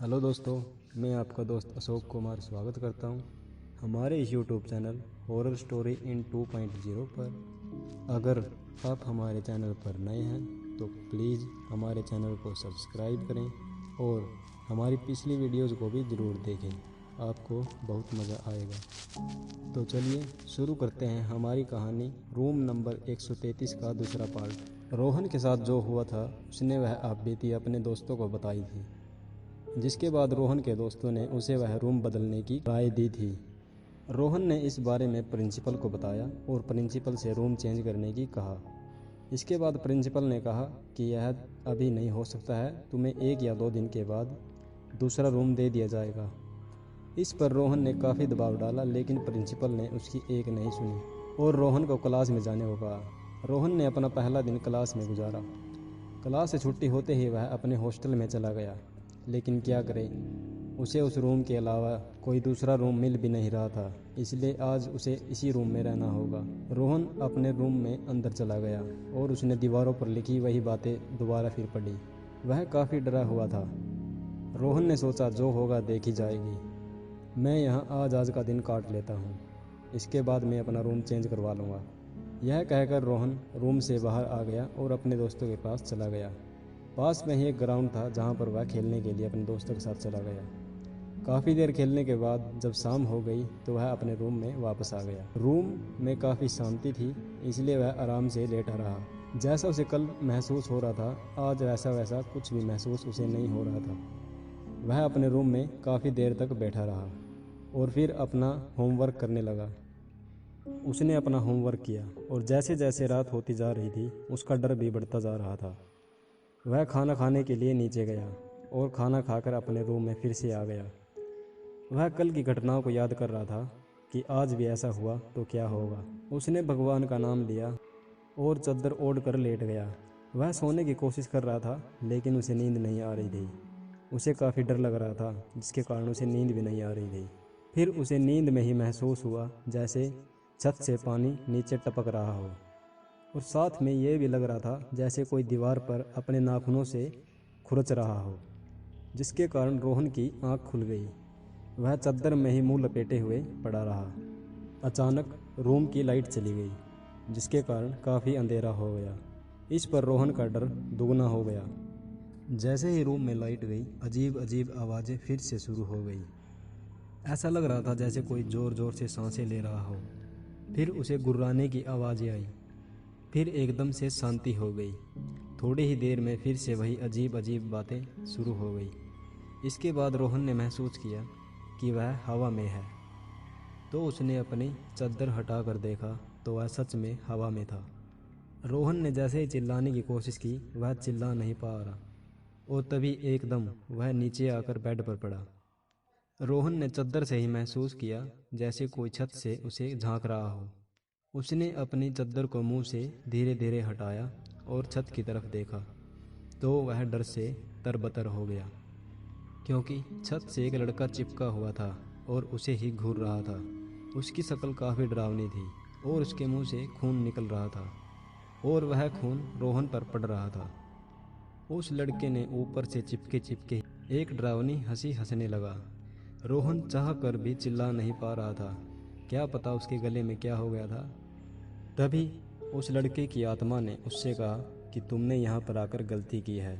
Hello दोस्तों, मैं आपका दोस्त अशोक कुमार स्वागत करता हूं हमारे इस YouTube channel horror story in 2.0 पर। अगर आप हमारे चैनल पर नए हैं तो प्लीज़ हमारे चैनल को सब्सक्राइब करें और हमारी पिछली वीडियोज़ को भी ज़रूर देखें, आपको बहुत मज़ा आएगा। तो चलिए शुरू करते हैं हमारी कहानी रूम नंबर 133 का दूसरा पार्ट। रोहन के साथ जो हुआ था उसने वह आप बीती अपने दोस्तों को बताई थी, जिसके बाद रोहन के दोस्तों ने उसे वह रूम बदलने की राय दी थी। रोहन ने इस बारे में प्रिंसिपल को बताया और प्रिंसिपल से रूम चेंज करने की कहा। इसके बाद प्रिंसिपल ने कहा कि यह अभी नहीं हो सकता है, तुम्हें 1 या 2 दिन के बाद दूसरा रूम दे दिया जाएगा। इस पर रोहन ने काफ़ी दबाव डाला, लेकिन प्रिंसिपल ने उसकी एक नहीं सुनी और रोहन को क्लास में जाने को कहा। रोहन ने अपना पहला दिन क्लास में गुजारा। क्लास से छुट्टी होते ही वह अपने हॉस्टल में चला गया, लेकिन क्या करे, उसे उस रूम के अलावा कोई दूसरा रूम मिल भी नहीं रहा था, इसलिए आज उसे इसी रूम में रहना होगा। रोहन अपने रूम में अंदर चला गया और उसने दीवारों पर लिखी वही बातें दोबारा फिर पढ़ी। वह काफ़ी डरा हुआ था। रोहन ने सोचा जो होगा देखी जाएगी, मैं यहाँ आज का दिन काट लेता हूँ, इसके बाद मैं अपना रूम चेंज करवा लूँगा। यह कहकर रोहन रूम से बाहर आ गया और अपने दोस्तों के पास चला गया। पास में ही एक ग्राउंड था जहाँ पर वह खेलने के लिए अपने दोस्तों के साथ चला गया। काफ़ी देर खेलने के बाद जब शाम हो गई तो वह अपने रूम में वापस आ गया। रूम में काफ़ी शांति थी, इसलिए वह आराम से लेटा रहा। जैसा उसे कल महसूस हो रहा था, आज वैसा वैसा कुछ भी महसूस उसे नहीं हो रहा था। वह अपने रूम में काफ़ी देर तक बैठा रहा और फिर अपना होमवर्क करने लगा। उसने अपना होमवर्क किया और जैसे जैसे रात होती जा रही थी उसका डर भी बढ़ता जा रहा था। वह खाना खाने के लिए नीचे गया और खाना खाकर अपने रूम में फिर से आ गया। वह कल की घटनाओं को याद कर रहा था कि आज भी ऐसा हुआ तो क्या होगा। उसने भगवान का नाम लिया और चादर ओढ़ कर लेट गया। वह सोने की कोशिश कर रहा था, लेकिन उसे नींद नहीं आ रही थी। उसे काफ़ी डर लग रहा था, जिसके कारण उसे नींद भी नहीं आ रही थी। फिर उसे नींद में ही महसूस हुआ जैसे छत से पानी नीचे टपक रहा हो और साथ में ये भी लग रहा था जैसे कोई दीवार पर अपने नाखूनों से खुरच रहा हो, जिसके कारण रोहन की आंख खुल गई। वह चादर में ही मुंह लपेटे हुए पड़ा रहा। अचानक रूम की लाइट चली गई, जिसके कारण काफ़ी अंधेरा हो गया। इस पर रोहन का डर दुगना हो गया। जैसे ही रूम में लाइट गई, अजीब अजीब आवाज़ें फिर से शुरू हो गई। ऐसा लग रहा था जैसे कोई ज़ोर ज़ोर से सांसें ले रहा हो। फिर उसे गुर्राने की आवाज़ें आई। फिर एकदम से शांति हो गई। थोड़ी ही देर में फिर से वही अजीब अजीब बातें शुरू हो गई। इसके बाद रोहन ने महसूस किया कि वह हवा में है, तो उसने अपनी चादर हटा कर देखा तो वह सच में हवा में था। रोहन ने जैसे ही चिल्लाने की कोशिश की, वह चिल्ला नहीं पा रहा और तभी एकदम वह नीचे आकर बेड पर पड़ा। रोहन ने चादर से ही महसूस किया जैसे कोई छत से उसे झांक रहा हो। उसने अपनी चादर को मुंह से धीरे धीरे हटाया और छत की तरफ देखा तो वह डर से तरबतर हो गया, क्योंकि छत से एक लड़का चिपका हुआ था और उसे ही घूर रहा था। उसकी शक्ल काफ़ी डरावनी थी और उसके मुंह से खून निकल रहा था और वह खून रोहन पर पड़ रहा था। उस लड़के ने ऊपर से चिपके चिपके एक डरावनी हंसी हंसने लगा। रोहन चाह कर भी चिल्ला नहीं पा रहा था, क्या पता उसके गले में क्या हो गया था। तभी उस लड़के की आत्मा ने उससे कहा कि तुमने यहाँ पर आकर गलती की है,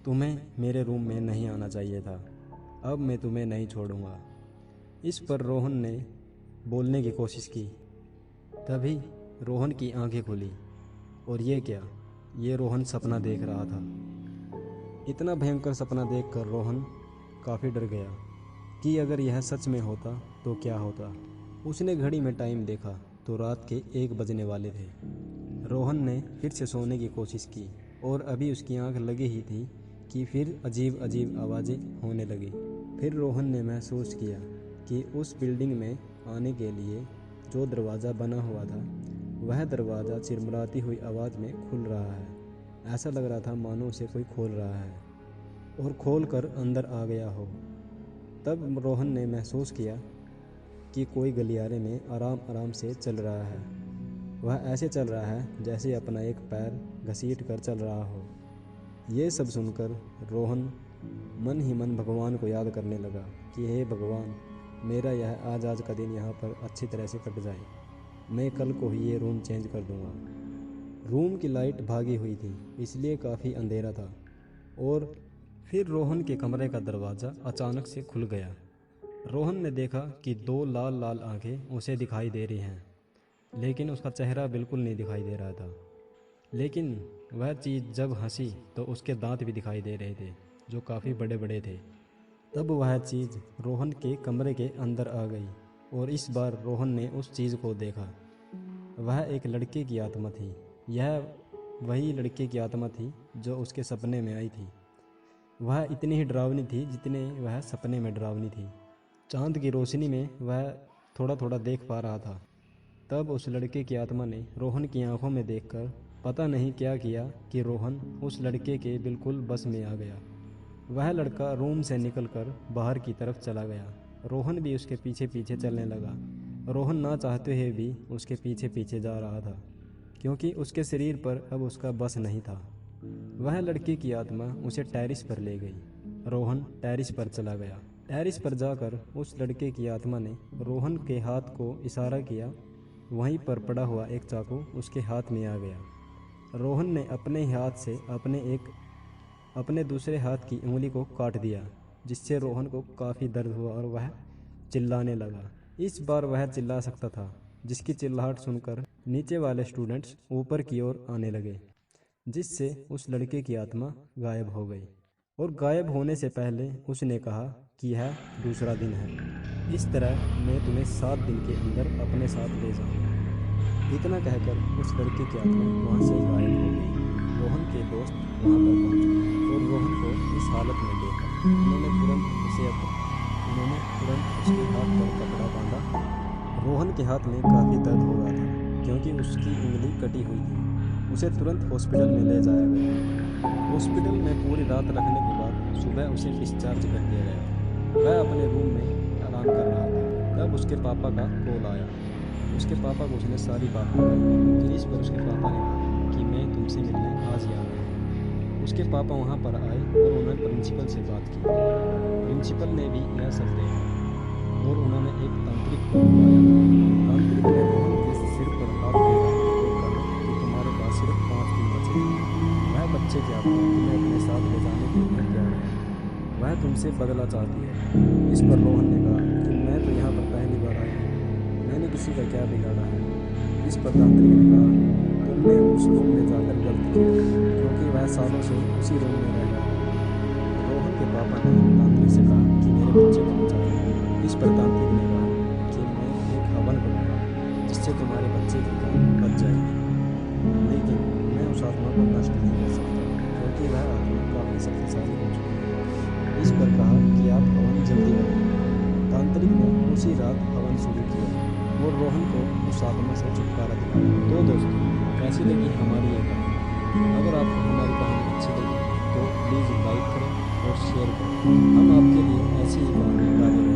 तुम्हें मेरे रूम में नहीं आना चाहिए था, अब मैं तुम्हें नहीं छोड़ूंगा। इस पर रोहन ने बोलने की कोशिश की। तभी रोहन की आंखें खुली और ये क्या, ये रोहन सपना देख रहा था। इतना भयंकर सपना देखकर रोहन काफ़ी डर गया कि अगर यह सच में होता तो क्या होता। उसने घड़ी में टाइम देखा तो रात के 1 बजने वाले थे। रोहन ने फिर से सोने की कोशिश की और अभी उसकी आंख लगी ही थी कि फिर अजीब अजीब आवाज़ें होने लगी। फिर रोहन ने महसूस किया कि उस बिल्डिंग में आने के लिए जो दरवाज़ा बना हुआ था, वह दरवाज़ा चिरमराती हुई आवाज़ में खुल रहा है। ऐसा लग रहा था मानो उसे कोई खोल रहा है और खोल कर अंदर आ गया हो। तब रोहन ने महसूस किया कि कोई गलियारे में आराम आराम से चल रहा है। वह ऐसे चल रहा है जैसे अपना एक पैर घसीट कर चल रहा हो। ये सब सुनकर रोहन मन ही मन भगवान को याद करने लगा कि हे भगवान, मेरा यह आज का दिन यहाँ पर अच्छी तरह से कट जाए। मैं कल को ही ये रूम चेंज कर दूँगा। रूम की लाइट भागी हुई थी, इसलिए काफ़ी अंधेरा था। और फिर रोहन के कमरे का दरवाज़ा अचानक से खुल गया। रोहन ने देखा कि दो लाल लाल आंखें उसे दिखाई दे रही हैं, लेकिन उसका चेहरा बिल्कुल नहीं दिखाई दे रहा था। लेकिन वह चीज़ जब हंसी तो उसके दांत भी दिखाई दे रहे थे, जो काफ़ी बड़े बड़े थे। तब वह चीज़ रोहन के कमरे के अंदर आ गई और इस बार रोहन ने उस चीज़ को देखा। वह एक लड़के की आत्मा थी। यह वही लड़के की आत्मा थी जो उसके सपने में आई थी। वह इतनी ही डरावनी थी जितने वह सपने में डरावनी थी। चांद की रोशनी में वह थोड़ा थोड़ा देख पा रहा था। तब उस लड़के की आत्मा ने रोहन की आंखों में देखकर पता नहीं क्या किया कि रोहन उस लड़के के बिल्कुल बस में आ गया। वह लड़का रूम से निकलकर बाहर की तरफ चला गया। रोहन भी उसके पीछे पीछे चलने लगा। रोहन ना चाहते हुए भी उसके पीछे पीछे जा रहा था, क्योंकि उसके शरीर पर अब उसका बस नहीं था। वह लड़के की आत्मा उसे टेरिस पर ले गई। रोहन टेरिस पर चला गया। टेरिस पर जाकर उस लड़के की आत्मा ने रोहन के हाथ को इशारा किया। वहीं पर पड़ा हुआ एक चाकू उसके हाथ में आ गया। रोहन ने अपने ही हाथ से अपने दूसरे हाथ की उंगली को काट दिया, जिससे रोहन को काफ़ी दर्द हुआ और वह चिल्लाने लगा। इस बार वह चिल्ला सकता था, जिसकी चिल्लाहट सुनकर नीचे वाले स्टूडेंट्स ऊपर की ओर आने लगे, जिससे उस लड़के की आत्मा गायब हो गई। और गायब होने से पहले उसने कहा कि यह दूसरा दिन है। इस तरह मैं तुम्हें 7 दिन के अंदर अपने साथ ले जाऊंगा। इतना कहकर उस लड़के की आत्मा वहाँ से गायब हो गई। रोहन के दोस्त वहाँ पर पहुँचे और रोहन को इस हालत में देखा। उन्होंने तुरंत उसके हाथ पर कपड़ा बांधा। रोहन के हाथ में काफ़ी दर्द हो रहा था, क्योंकि उसकी उंगली कटी हुई थी। उसे तुरंत हॉस्पिटल में ले जाया गया। हॉस्पिटल में पूरी रात रखने के बाद सुबह उसे डिस्चार्ज कर दिया गया। वह अपने रूम में आराम कर रहा था। तब उसके पापा का कॉल आया। उसके पापा को उसने सारी बात बताई, जिस पर उसके पापा ने कहा कि मैं तुमसे मिलने आज ही आ रहा हूँ। उसके पापा वहाँ पर आए और उन्होंने प्रिंसिपल से बात की। प्रिंसिपल ने भी यह सब देखा और उन्होंने एक तांत्रिक को बुलाया। तांत्रिक ने रोहन के सिर पर हाथ फेरा और कहा कि तुम्हारे पास सिर्फ 5 दिन बचे हैं। वह बच्चे की आत्मा तुम्हें अपने साथ ले जाने के लिए तैयार है। वह तुमसे बदला चाहती है। इस पर रोहन ने कहा कि मैं तो यहाँ पर पहली बार आया हूँ, मैंने किसी का क्या बिगाड़ा है। इस पर तांत्रिक ने कहा तुमने उस रूम में जाकर गलत किया, क्योंकि वह सालों से उसी रूम में रह रहा है। रोहन के पापा ने तांत्रिक से कहा कि मेरे बच्चे को बचाओ। इस पर तांत्रिक ने कहा कि मैं एक हवन करूँगा, जिससे तुम्हारे बच्चे की जान बच जाएगी। लेकिन मैं उस आत्मा को नष्ट नहीं कर सकता, क्योंकि वह आत्मा काफ़ी शक्तिशाली हो चुकी है। इस पर कहा कि आप हवन जल्दी करें। तांत्रिक ने उसी रात हवन शुरू किया और रोहन को उस आत्मा से छुटकारा दिलाया। तो दोस्तों, कैसी लगी हमारी ये कहानी? अगर आपको हमारी कहानी अच्छी लगी तो प्लीज़ लाइक करें और शेयर करें। हम आपके लिए ऐसी ही कहानी लाते रहेंगे।